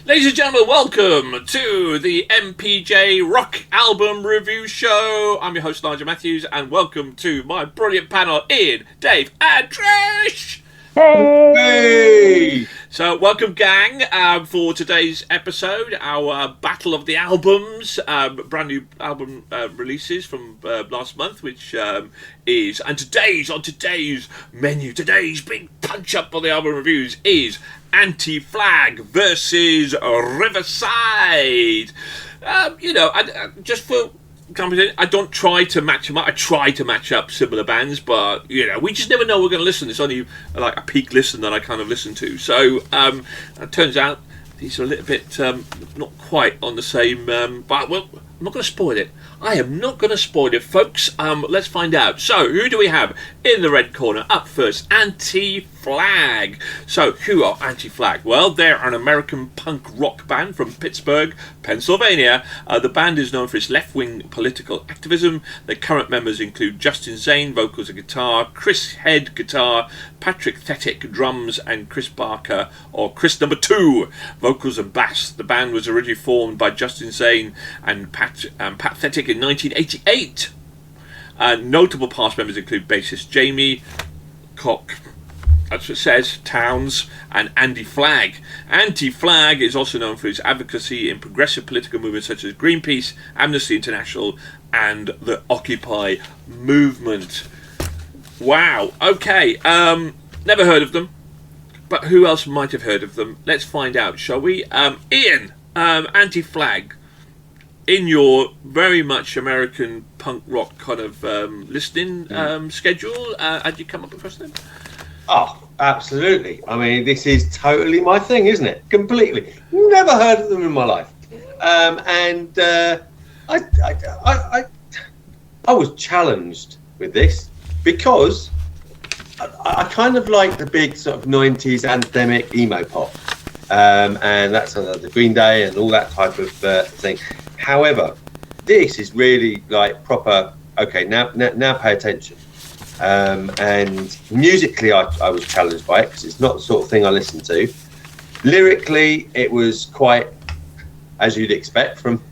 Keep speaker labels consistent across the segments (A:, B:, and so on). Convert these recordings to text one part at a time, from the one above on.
A: Ladies and gentlemen, welcome to the MPJ Rock Album Review Show. I'm your host, Nigel Matthews, and welcome to my brilliant panel, Ian, Dave, and Trish.
B: Hey!
A: So, welcome, gang, for today's episode, our Battle of the Albums, brand new album releases from last month, which is, and on today's menu, today's big punch-up for the album reviews is Anti-Flag versus Riverside. Just for competition, I don't try to match them up. I try to match up similar bands, but we just never know we're going to listen. It's only like a peak listen that I kind of listen to. So it turns out these are a little bit not quite on the same. But well, I'm not going to spoil it. I am not going to spoil it, folks. Let's find out. So, who do we have in the red corner? Up first, Anti-Flag. So, who are Anti-Flag? Well, they're an American punk rock band from Pittsburgh, Pennsylvania. The band is known for its left-wing political activism. Their current members include Justin Zane, vocals and guitar, Chris Head, guitar, Patrick Thetick, drums, and Chris Barker, or Chris Number 2, vocals and bass. The band was originally formed by Justin Zane and Pat Thetick in 1988. Notable past members include bassist Jamie Cock, that's what it says, Towns, and Andy Flagg. Anti-Flag is also known for its advocacy in progressive political movements such as Greenpeace, Amnesty International, and the Occupy movement. Wow, okay, never heard of them, but who else might have heard of them? Let's find out, shall we? Ian, Anti-Flag, in your very much American punk rock kind of listening schedule, had you come up with them?
B: Oh, absolutely. I mean, this is totally my thing, isn't it? Completely. Never heard of them in my life. I was challenged with this because I kind of like the big sort of 90s anthemic emo pop. And that's the Green Day and all that type of thing. However, this is really like proper, okay, now pay attention. And musically, I was challenged by it because it's not the sort of thing I listen to. Lyrically, it was quite, as you'd expect from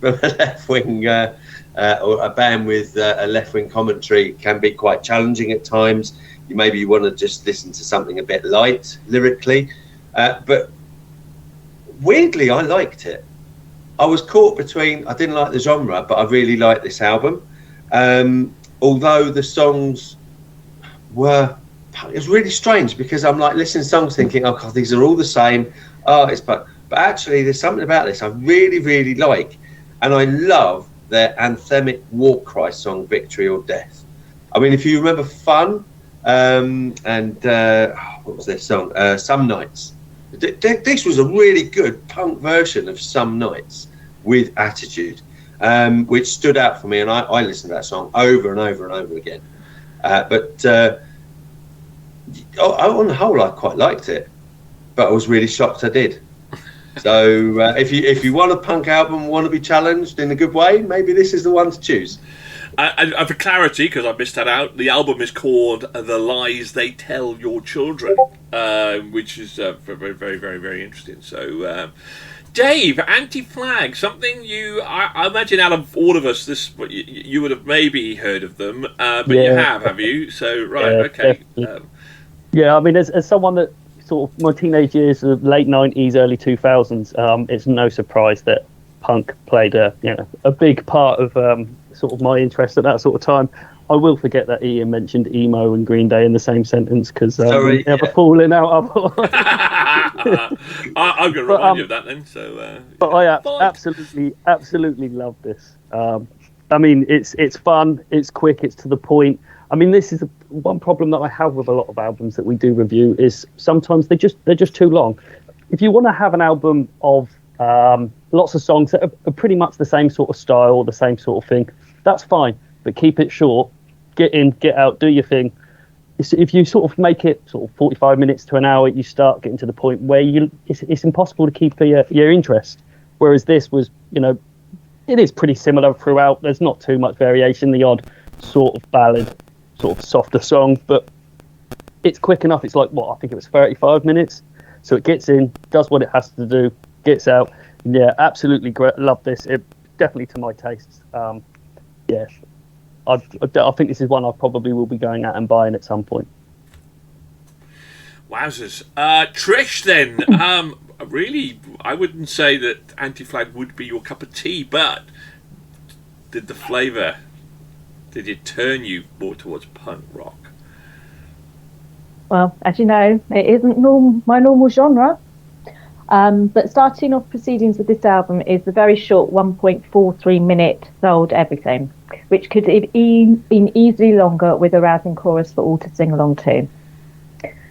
B: a left-wing, or a band with a left-wing commentary can be quite challenging at times. Maybe you want to just listen to something a bit light lyrically. But weirdly, I liked it. I was caught between, I didn't like the genre, but I really liked this album. Although the songs it was really strange because I'm like listening to songs thinking, oh God, these are all the same. But actually there's something about this I really, really like. And I love their anthemic war cry song, Victory or Death. I mean, if you remember Fun, what was their song? Some Nights. This was a really good punk version of Some Nights with attitude, which stood out for me, and I listened to that song over and over and over again. But on the whole, I quite liked it, but I was really shocked I did. So if you want a punk album, want to be challenged in a good way, maybe this is the one to choose.
A: And for clarity, because I missed that out, the album is called The Lies They Tell Your Children, which is very, very, very, very interesting. So, Dave, Anti-Flag, something I imagine out of all of us, you would have maybe heard of them, but you have you? So, right, okay.
C: I mean, as someone that sort of my teenage years, late 90s, early 2000s, it's no surprise that punk played a big part of sort of my interest at that sort of time. I will forget that Ian mentioned emo and Green Day in the same sentence because never falling out of.
A: I'm going to remind you of that then. So,
C: but I absolutely love this. I mean, it's fun, it's quick, it's to the point. I mean, this is one problem that I have with a lot of albums that we do review is sometimes they're just too long. If you want to have an album of lots of songs that are pretty much the same sort of style, the same sort of thing, that's fine, but keep it short. Get in, get out, do your thing. If you sort of make it sort of 45 minutes to an hour, you start getting to the point where it's impossible to keep your interest. Whereas this was, it is pretty similar throughout. There's not too much variation. The odd sort of ballad, sort of softer song, but it's quick enough. It's like, I think it was 35 minutes. So it gets in, does what it has to do, gets out. Yeah, absolutely great. Love this. It definitely to my tastes. Yeah, I think this is one I probably will be going out and buying at some point.
A: Wowzers. Trish, then. Really, I wouldn't say that Anti-Flag would be your cup of tea, but did the flavour, did it turn you more towards punk rock?
D: Well, as you know, it isn't my normal genre. But starting off proceedings with this album is the very short 1.43 minute Sold Everything, which could have been easily longer with a rousing chorus for all to sing along to.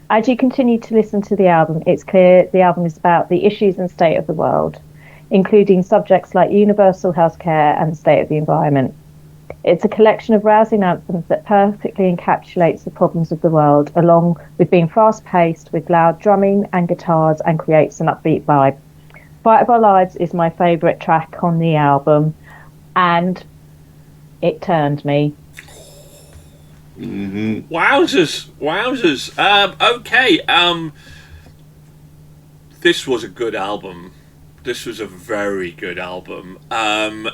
D: As you continue to listen to the album, it's clear the album is about the issues and state of the world, including subjects like universal healthcare and the state of the environment. It's a collection of rousing anthems that perfectly encapsulates the problems of the world, along with being fast-paced with loud drumming and guitars, and creates an upbeat vibe. Fight of Our Lives is my favourite track on the album, and it turned me.
B: Mm-hmm.
A: Wowzers. Okay. This was a good album. This was a very good album. And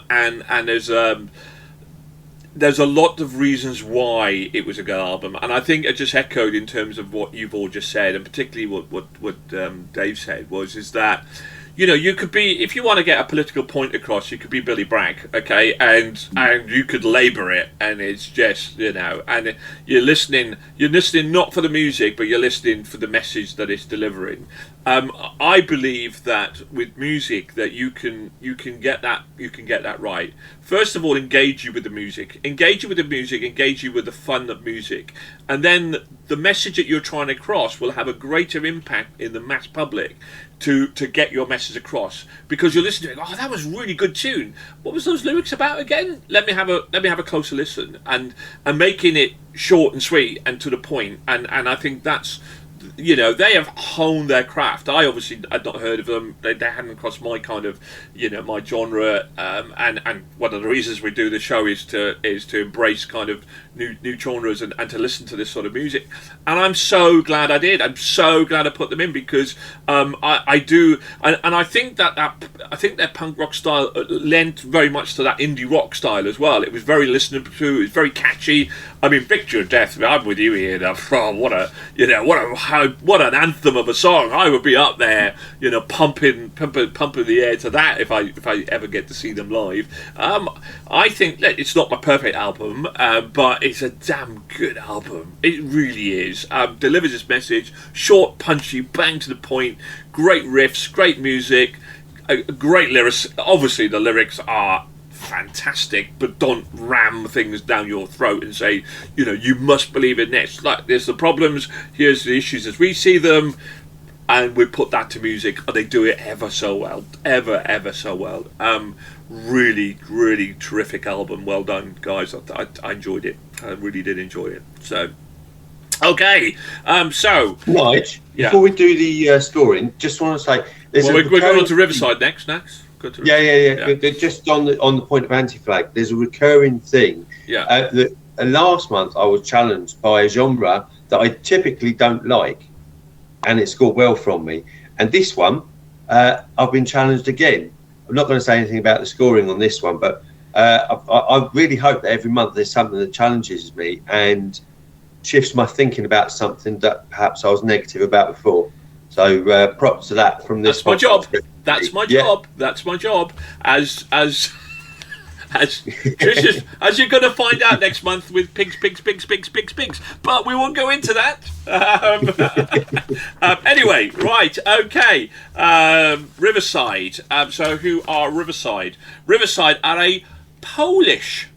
A: there's a lot of reasons why it was a good album, and I think it just echoed in terms of what you've all just said, and particularly what Dave said is that, you know, you could be, if you want to get a political point across, you could be Billy Bragg, okay, and you could labour it, and it's just, you know, and you're listening not for the music, but you're listening for the message that it's delivering. I believe that with music that you can get that right. First of all, engage you with the music, engage you with the fun of music, and then the message that you're trying to cross will have a greater impact in the mass public to get your message across, because you're listening to it. Oh, that was a really good tune. What was those lyrics about again? Let me have a closer listen, and making it short and sweet and to the point. And I think that's, you know, they have honed their craft. I obviously had not heard of them. They hadn't crossed my kind of, you know, my genre. And one of the reasons we do the show is to embrace kind of new genres and to listen to this sort of music. And I'm so glad I did. I'm so glad I put them in, because I do, and I think I think their punk rock style lent very much to that indie rock style as well. It was very listenable to. It was very catchy. I mean, Picture of Death. I'm with you here. Oh, what an anthem of a song. I would be up there, you know, pumping the air to that if I ever get to see them live. I think that it's not my perfect album, but it's a damn good album. It really is. Delivers its message, short, punchy, bang to the point, great riffs, great music, great lyrics. Obviously, the lyrics are fantastic, but don't ram things down your throat and say, you know, you must believe it next. Like, there's the problems, here's the issues as we see them, and we put that to music. They do it ever so well, ever so well. Really, really terrific album. Well done, guys. I enjoyed it. I really did enjoy it. So, okay. So,
B: Nige,
A: yeah.
B: Before we do the scoring, just want to say,
A: we're going on to Riverside next.
B: Yeah. Just on the point of Anti-Flag, there's a recurring thing.
A: Yeah.
B: Last month I was challenged by a genre that I typically don't like, and it scored well from me. And this one, I've been challenged again. I'm not going to say anything about the scoring on this one, but I really hope that every month there's something that challenges me and shifts my thinking about something that perhaps I was negative about before. So props to that from this.
A: That's my job. That's my job. That's my job. As Trish, as you're going to find out next month with pigs. But we won't go into that. Anyway, right, okay. Riverside. So who are Riverside? Riverside are a Polish.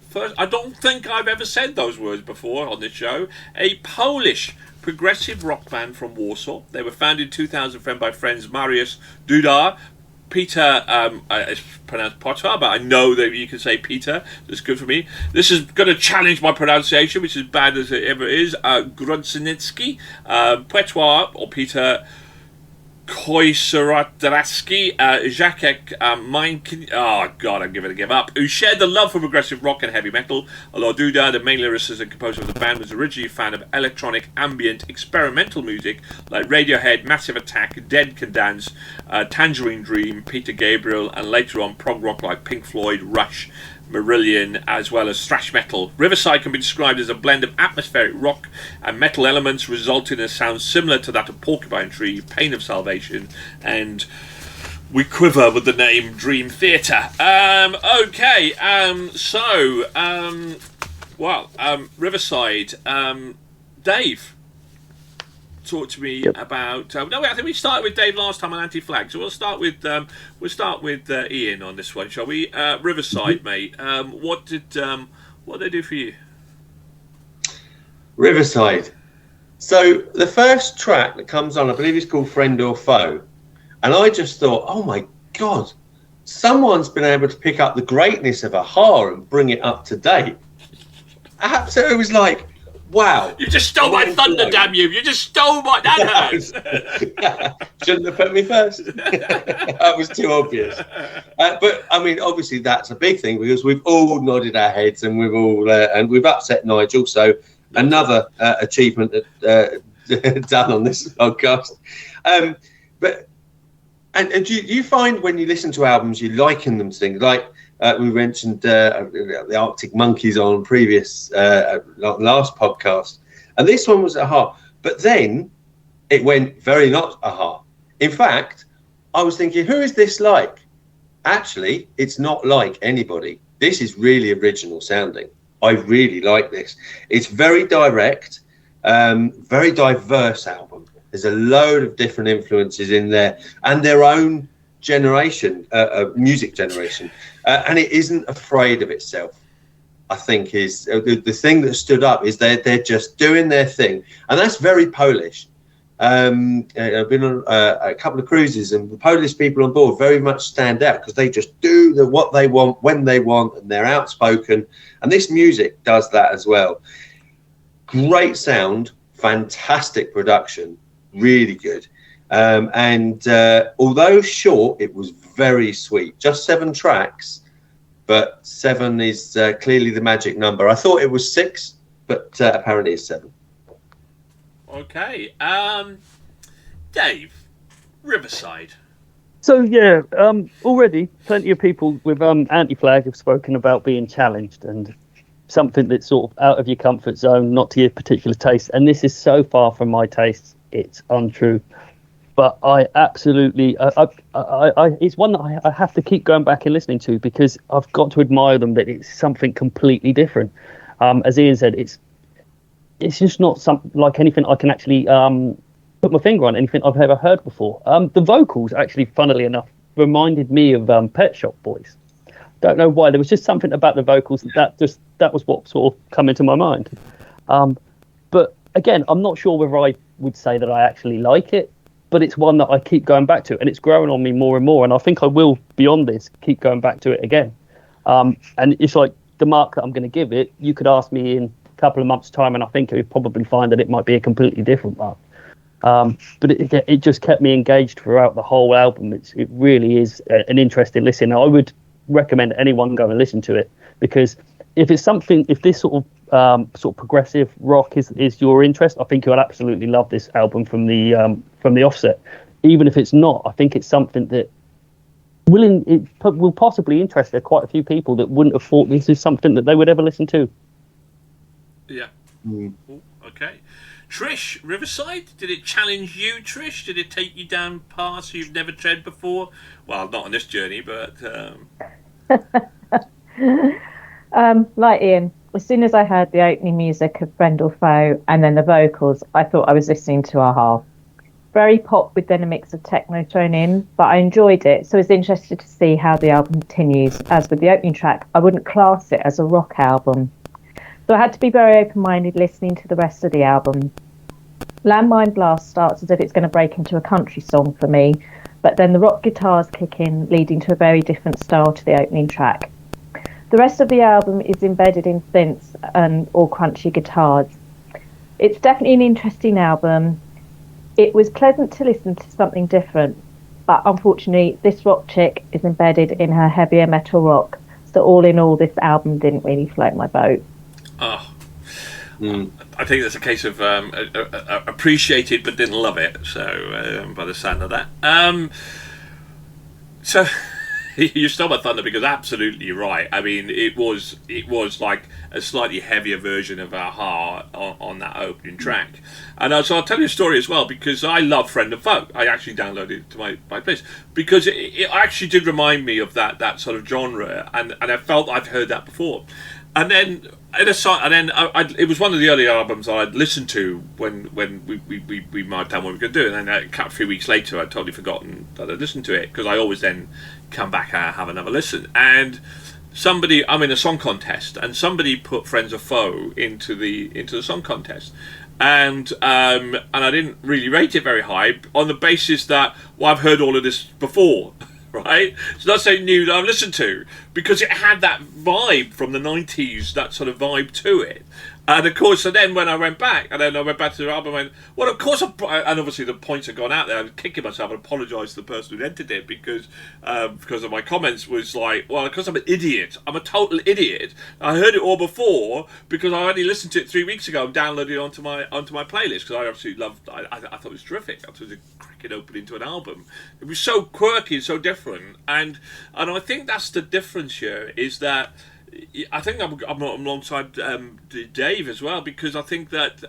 A: First, I don't think I've ever said those words before on this show. A Polish progressive rock band from Warsaw. They were founded in 2000 by friends Mariusz Duda, Peter, it's pronounced Potter, but I know that you can say Peter. That's good for me. This is going to challenge my pronunciation, which is bad as it ever is. Gruncinski, Petois, or Peter Koisaradraski, Jacek Meinkin, oh god, I'm giving a give up, who shared the love for progressive rock and heavy metal. Although Duda, the main lyricist and composer of the band, was originally a fan of electronic, ambient, experimental music like Radiohead, Massive Attack, Dead Can Dance, Tangerine Dream, Peter Gabriel, and later on prog rock like Pink Floyd, Rush, Marillion, as well as thrash metal. Riverside can be described as a blend of atmospheric rock and metal elements, resulting in a sound similar to that of Porcupine Tree, Pain of Salvation, and we quiver with the name Dream Theatre. Riverside. Dave, talk to me about. I think we started with Dave last time on Anti-Flag, so we'll start with Ian on this one, shall we? Riverside, mate. What did they do for you?
B: Riverside. So the first track that comes on, I believe, is called "Friend or Foe," and I just thought, oh my god, someone's been able to pick up the greatness of Aha and bring it up to date. Absolutely, it was like, wow.
A: You just stole my thunder, damn you. You just stole my... That hurts.
B: Shouldn't have put me first. That was too obvious. But, I mean, obviously that's a big thing because we've all nodded our heads and we've upset Nigel. So another achievement done on this podcast. But do you find when you listen to albums, you liken them to things like... we mentioned the Arctic Monkeys on previous last podcast, and this one was Aha. But then it went very not Aha. In fact, I was thinking, who is this like? Actually, it's not like anybody. This is really original sounding. I really like this. It's very direct, very diverse album. There's a load of different influences in there, and their own generation, music generation. And it isn't afraid of itself, I think, is the thing that stood up is they're just doing their thing. And that's very Polish. I've been on a couple of cruises, and the Polish people on board very much stand out because they just do what they want, when they want, and they're outspoken. And this music does that as well. Great sound, fantastic production, really good. And although short, it was very sweet. Just 7 tracks, but 7 is clearly the magic number. I thought it was 6, but apparently it's 7.
A: Okay. Dave, Riverside.
C: So, already plenty of people with Anti-Flag have spoken about being challenged and something that's sort of out of your comfort zone, not to your particular taste. And this is so far from my taste, it's untrue. But I absolutely, it's one that I have to keep going back and listening to because I've got to admire them that it's something completely different. As Ian said, it's just not like anything I can actually put my finger on, anything I've ever heard before. The vocals, actually, funnily enough, reminded me of Pet Shop Boys. Don't know why. There was just something about the vocals that was what sort of come into my mind. But again, I'm not sure whether I would say that I actually like it. But it's one that I keep going back to, and it's growing on me more and more. And I think I will, beyond this, keep going back to it again. And it's like the mark that I'm going to give it. You could ask me in a couple of months' time, and I think you'd probably find that it might be a completely different mark. But it just kept me engaged throughout the whole album. It really is an interesting listen. I would recommend anyone go and listen to it because if this sort of progressive rock is your interest, I think you'll absolutely love this album from the offset. Even if it's not, I think it's something that will possibly interest quite a few people that wouldn't have thought this is something that they would ever listen to.
A: Yeah. Okay. Trish, Riverside, did it challenge you, Trish? Did it take you down paths you've never tread before? Well, not on this journey, but...
D: Like Ian, as soon as I heard the opening music of Friend or Foe and then the vocals, I thought I was listening to Aha. Very pop with then a mix of techno thrown in, but I enjoyed it, so I was interested to see how the album continues. As with the opening track, I wouldn't class it as a rock album. So I had to be very open-minded listening to the rest of the album. Landmine Blast starts as if it's going to break into a country song for me, but then the rock guitars kick in, leading to a very different style to the opening track. The rest of the album is embedded in synths or crunchy guitars. It's definitely an interesting album. It was pleasant to listen to something different, but unfortunately, this rock chick is embedded in her heavier metal rock. So all in all, this album didn't really float my boat.
A: Oh. I think that's a case of appreciated but didn't love it. So by the sound of that, so you stole my thunder because absolutely you're right. I mean, it was like a slightly heavier version of Aha on that opening track. And so I'll tell you a story as well, because I love Friend and Foe. I actually downloaded it to my place because it actually did remind me of that sort of genre, and I felt I'd heard that before. And then it was one of the early albums I'd listened to when we marked down what we were going to do, and then a few weeks later I'd totally forgotten that I'd listened to it, because I always then come back and have another listen. And I'm in a song contest, and somebody put Friends or Foe into the song contest, and I didn't really rate it very high on the basis that, well, I've heard all of this before. Right, it's not something new that I've listened to, because it had that vibe from the 90s, that sort of vibe to it. And of course, and then when I went back, to the album, and went, well, of course, and obviously the points had gone out there. I'm kicking myself and apologise to the person who entered it, because of my comments was like, well, because I'm an idiot, I'm a total idiot. I heard it all before because I only listened to it 3 weeks ago and downloaded it onto my playlist, because I absolutely loved. I thought it was terrific. I thought it was a cracking opening to an album. It was so quirky and so different, and I think that's the difference here, is that I think I'm alongside Dave as well, because I think that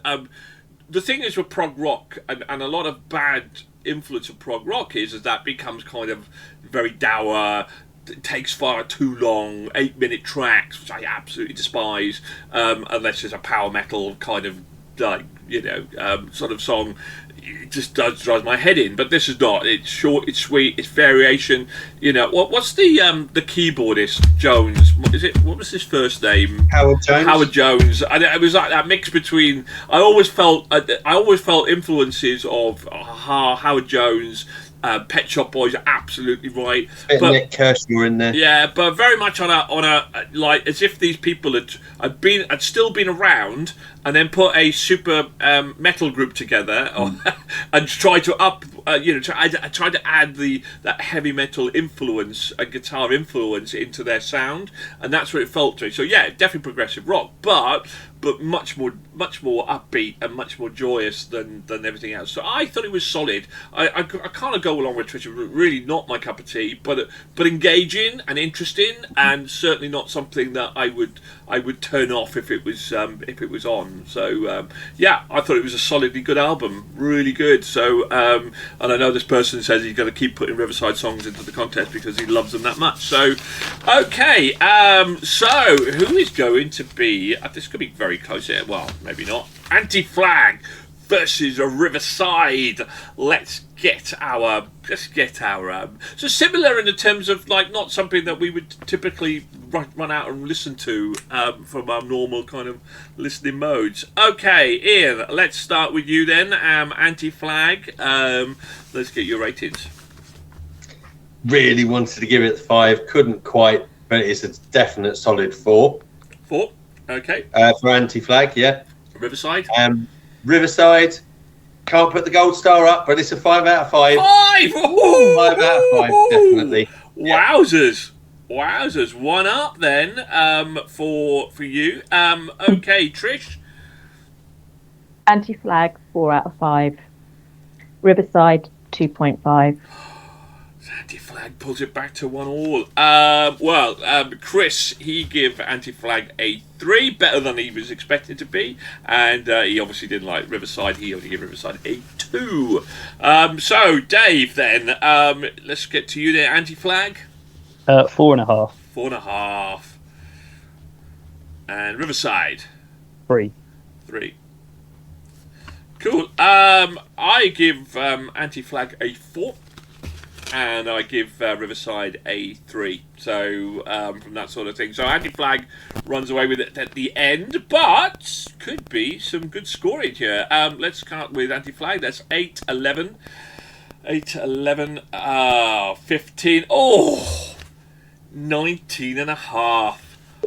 A: the thing is with prog rock, and a lot of bad influence of prog rock is that becomes kind of very dour. It takes far too long, 8-minute tracks, which I absolutely despise, unless it's a power metal kind of sort of song. It just drives my head in. But this is not. It's short, it's sweet, it's variation. What's the keyboardist Jones? What was his first name?
B: Howard Jones.
A: Howard Jones. And it was like that mix between. I always felt influences of Howard Jones. Pet Shop Boys are absolutely right.
B: But Nick Kershaw in there.
A: Yeah, but very much on a like, as if these people had still been around, and then put a super metal group together, and try to try to add that heavy metal influence and guitar influence into their sound, and that's what it felt to me. So yeah, definitely progressive rock, but much more upbeat and much more joyous than everything else. So I thought it was solid. I kind of go along with Trish. Really not my cup of tea, but engaging and interesting, and certainly not something that I would turn off if it was on. So yeah, I thought it was a solidly good album, really good. So and I know this person says he's going to keep putting Riverside songs into the contest because he loves them that much. So okay, so who is going to be? This could be very close here. Well, maybe not. Anti-Flag versus a Riverside. Let's get our so similar in the terms of, like, not something that we would typically run out and listen to from our normal kind of listening modes. Okay, Ian, let's start with you then. Anti-Flag, let's get your ratings.
B: Really wanted to give it 5, couldn't quite, but it's a definite solid 4.
A: 4, okay.
B: For Anti-Flag, yeah.
A: Riverside.
B: Riverside, can't put the gold star up, but it's a 5 out of 5.
A: 5! Ooh!
B: 5 out of 5, definitely.
A: Wowzers. Wowzers. 1 up then for you. Okay, Trish.
D: Anti-Flag, 4 out of 5. Riverside, 2.5.
A: Anti-Flag pulls it back to 1-1. Chris, he gave Anti-Flag a 3, better than he was expected to be, and he obviously didn't like Riverside. He only gave Riverside a 2. So Dave, then let's get to you there. Anti-Flag,
C: 4.5.
A: 4.5, and Riverside,
C: 3.
A: 3. Cool. I give Anti-Flag a 4. And I give Riverside a 3. So from that sort of thing. So Anti-Flag runs away with it at the end, but could be some good scoring here. Let's start with Anti-Flag. That's 8, 11. 8, 11, 15. Oh, 19.5.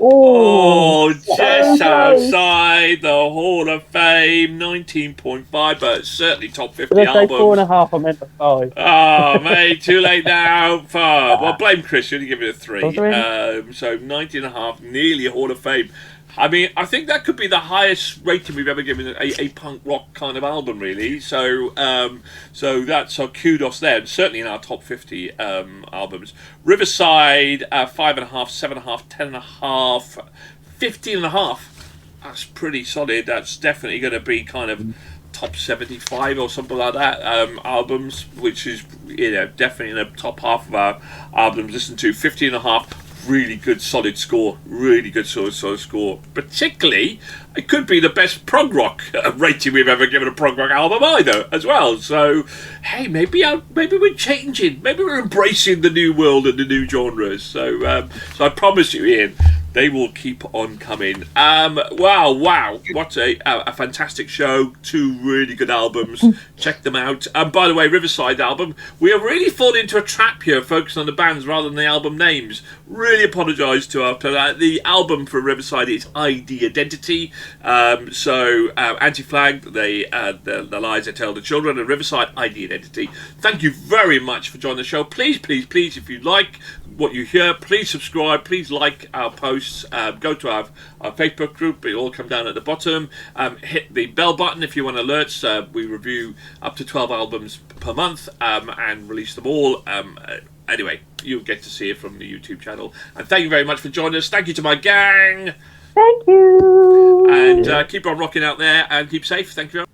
A: Oh, just
D: close.
A: outside the Hall of Fame, 19.5, but certainly top 50
C: Did I say
A: albums.
C: 4.5? I meant 5.
A: Oh, mate, too late now. Well, blame Chris. You only give it a 3. So 19.5, nearly a Hall of Fame. I mean, I think that could be the highest rating we've ever given a punk rock kind of album, really. So, so kudos there. And certainly in our top 50 albums. Riverside, 5.5, 7.5, 10.5, 15.5. That's pretty solid. That's definitely going to be kind of top 75 or something like that albums, which is definitely in the top half of our albums listened to. 15.5. Really good solid score, really good solid score. Particularly, it could be the best prog rock rating we've ever given a prog rock album either, as well. So, hey, maybe we're changing, maybe we're embracing the new world and the new genres. So, so I promise you, Ian, they will keep on coming. Wow, what a fantastic show. 2 really good albums. Check them out. By the way, Riverside album, we have really fallen into a trap here, focusing on the bands rather than the album names. Really apologise to our the album for Riverside is ID Identity. So Anti-Flag, the lies that tell the children, and Riverside ID Identity. Thank you very much for joining the show. Please, if you like what you hear, please subscribe, please like our posts, go to our Facebook group, it'll all come down at the bottom, hit the bell button if you want alerts. We review up to 12 albums per month and release them all. Anyway, you'll get to see it from the YouTube channel. And thank you very much for joining us. Thank you to my gang.
D: Thank you.
A: And keep on rocking out there and keep safe. Thank you.